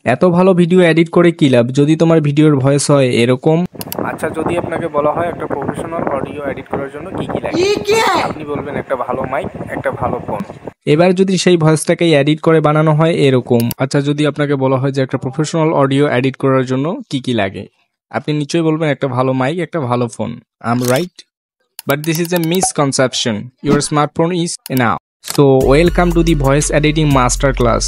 এত ভালো video edit করে কি লাভ যদি তোমার ভিডিওর ভয়েস হয় এরকম। আচ্ছা, যদি আপনাকে বলা হয় একটা প্রফেশনাল অডিও এডিট করার জন্য কি কি লাগে, আপনি বলবেন একটা ভালো মাইক, একটা ভালো ফোন। এবার যদি সেই ভয়েসটাকে এডিট করে বানানো হয় এরকম। আচ্ছা, যদি আপনাকে বলা হয় যে একটা প্রফেশনাল অডিও এডিট করার জন্য কি কি লাগে, আপনি নিশ্চয়ই বলবেন একটা ভালো মাইক, একটা ভালো phone. I am right? But this is a misconception. Your smartphone is enough. So welcome to the voice editing master class.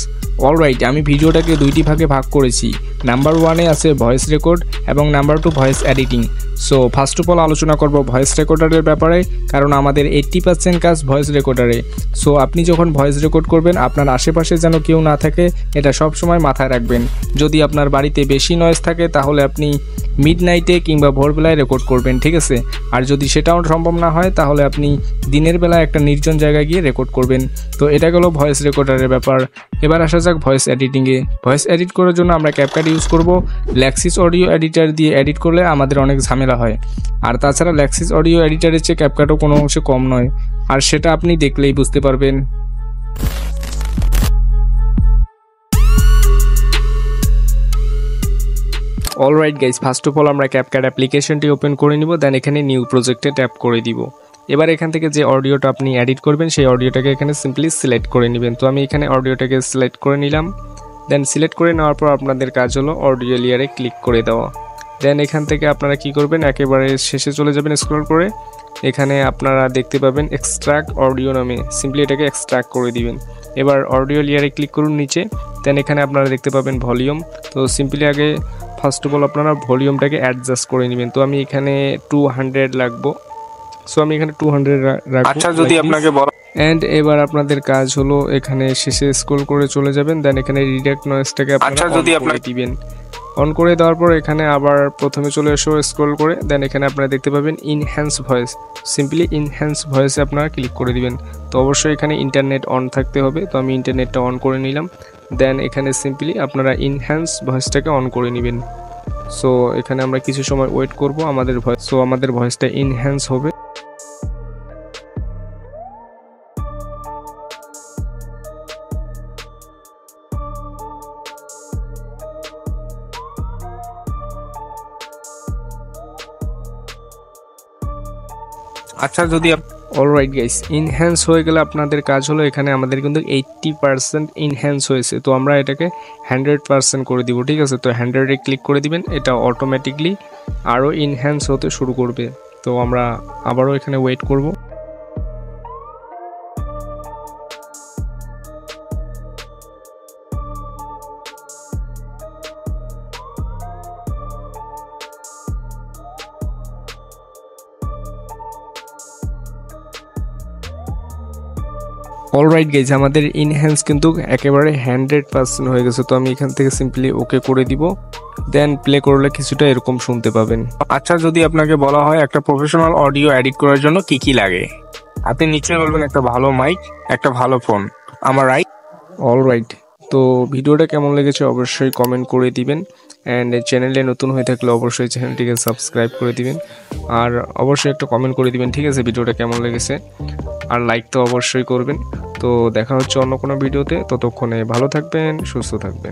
Alright, আমি ভিডিওটাকে দুইটি ভাগে ভাগ করেছি। নাম্বার 1-এ আছে ভয়েস রেকর্ড এবং number 2 voice editing. So first of all আলোচনা করব ভয়েস রেকর্ডারের ব্যাপারে, কারণ আমাদের 80% কাজ ভয়েস রেকর্ডারে। সো আপনি যখন ভয়েস রেকর্ড করবেন আপনার আশেপাশে যেন কেউ না থাকে, এটা সব সময় মাথায় রাখবেন। যদি আপনার বাড়িতে বেশি নয়েজ থাকে তাহলে আপনি মিডনাইটে কিংবা ভোরবেলায় রেকর্ড করবেন, ঠিক আছে? আর যদি সেটাও সম্ভব না হয় তাহলে আপনি দিনের বেলায় একটা নির্জন জায়গায় গিয়ে রেকর্ড করবেন। তো এটা গেল ভয়েস রেকর্ডারের ব্যাপার। এবার আসা যাক ভয়েস এডিটিংয়ে। ভয়েস এডিট করার জন্য আমরা ক্যাপকাট ইউজ করব। ল্যাক্সিস অডিও এডিটার দিয়ে এডিট করলে আমাদের অনেক ঝামেলা হয়। আর তাছাড়া ল্যাক্সিস অডিও এডিটারের চেয়ে ক্যাপকাটও কোনো অংশে কম নয়, আর সেটা আপনি দেখলেই বুঝতে পারবেন। Alright guys, first of all আমরা ক্যাপকাট অ্যাপ্লিকেশনটি ওপেন করে নিব, দেন এখানে নিউ প্রজেক্টে ট্যাপ করে দিব। এবার এখান থেকে যে অডিওটা আপনি এডিট করবেন সেই অডিওটাকে এখানে সিম্পলি সিলেক্ট করে নেবেন। তো আমি এখানে অডিওটাকে সিলেক্ট করে নিলাম। দেন সিলেক্ট করে নেওয়ার পর আপনাদের কাজ হলো অডিও লেয়ারে ক্লিক করে দেওয়া। দেন এখান থেকে আপনারা কি করবেন, একেবারে শেষে চলে যাবেন স্ক্রল করে। এখানে আপনারা দেখতে পাবেন এক্সট্রাক্ট অডিও নামে, সিম্পলি এটাকে এক্সট্রাক্ট করে দিবেন। এবার অডিও লেয়ারে ক্লিক করুন নিচে। দেন এখানে আপনারা দেখতে পাবেন ভলিউম। তো সিম্পলি আগে ফার্স্ট অফ অল আপনারা ভলিউমটাকে অ্যাডজাস্ট করে নেবেন। তো আমি এখানে 200 রাখবো। সো আমি এখানে 200 রাখবো। আচ্ছা, যদি আপনাকে বলা এন্ড এবার আপনাদের কাজ হলো এখানে শেষে স্ক্রল করে চলে যাবেন। দেন এখানে রিডাক্ট নয়েজটাকে আপনারা অন করে দিবেন। অন করে দেওয়ার পর এখানে আবার প্রথমে চলে এসো স্ক্রল করে। দেন এখানে আপনারা দেখতে পাবেন ইনহ্যান্স ভয়েস, সিম্পলি ইনহ্যান্স ভয়েসে আপনারা ক্লিক করে দিবেন। তো অবশ্যই এখানে ইন্টারনেট অন থাকতে হবে। তো আমি ইন্টারনেটটা অন করে নিলাম। দেন এখানে সিম্পলি আপনারা ইনহ্যান্স ভয়েসটাকে অন করে নেবেন। সো এখানে আমরা কিছু সময় ওয়েট করব আমাদের ভয়েসটা ইনহ্যান্স হবে। আচ্ছা, যদি অলরাইট গাইস, ইনহ্যান্স হয়ে গেলে আপনাদের কাজ হলো এখানে আমাদের কিন্তু 80% ইনহ্যান্স হয়েছে। তো আমরা এটাকে 100% করে দিব, ঠিক আছে? তো 100-এ ক্লিক করে দিবেন, এটা অটোমেটিকলি আরও ইনহ্যান্স হতে শুরু করবে। তো আমরা আবারও এখানে ওয়েট করব। অলরাইট গাইজ, আমাদের ইনহ্যান্স কিন্তু একেবারে 100% হয়ে গেছে। তো আমি এখান থেকে সিম্পলি ওকে করে দিব। দেন প্লে করলে কিছুটা এরকম শুনতে পাবেন। আচ্ছা, যদি আপনাকে বলা হয় একটা প্রফেশনাল অডিও এডিট করার জন্য কি কি লাগে, আপনি নিশ্চয়ই বলবেন একটা ভালো মাইক, একটা ভালো ফোন। আমার রাইট? অলরাইট, তো ভিডিওটা কেমন লেগেছে অবশ্যই কমেন্ট করে দিবেন। অ্যান্ড চ্যানেলে নতুন হয়ে থাকলে অবশ্যই চ্যানেলটিকে সাবস্ক্রাইব করে দিবেন। আর অবশ্যই একটা কমেন্ট করে দিবেন, ঠিক আছে, ভিডিওটা কেমন লেগেছে। আর লাইক তো অবশ্যই করবেন। তো দেখা হচ্ছে অন্য কোনো ভিডিওতে, ততক্ষণে ভালো থাকবেন, সুস্থ থাকবেন।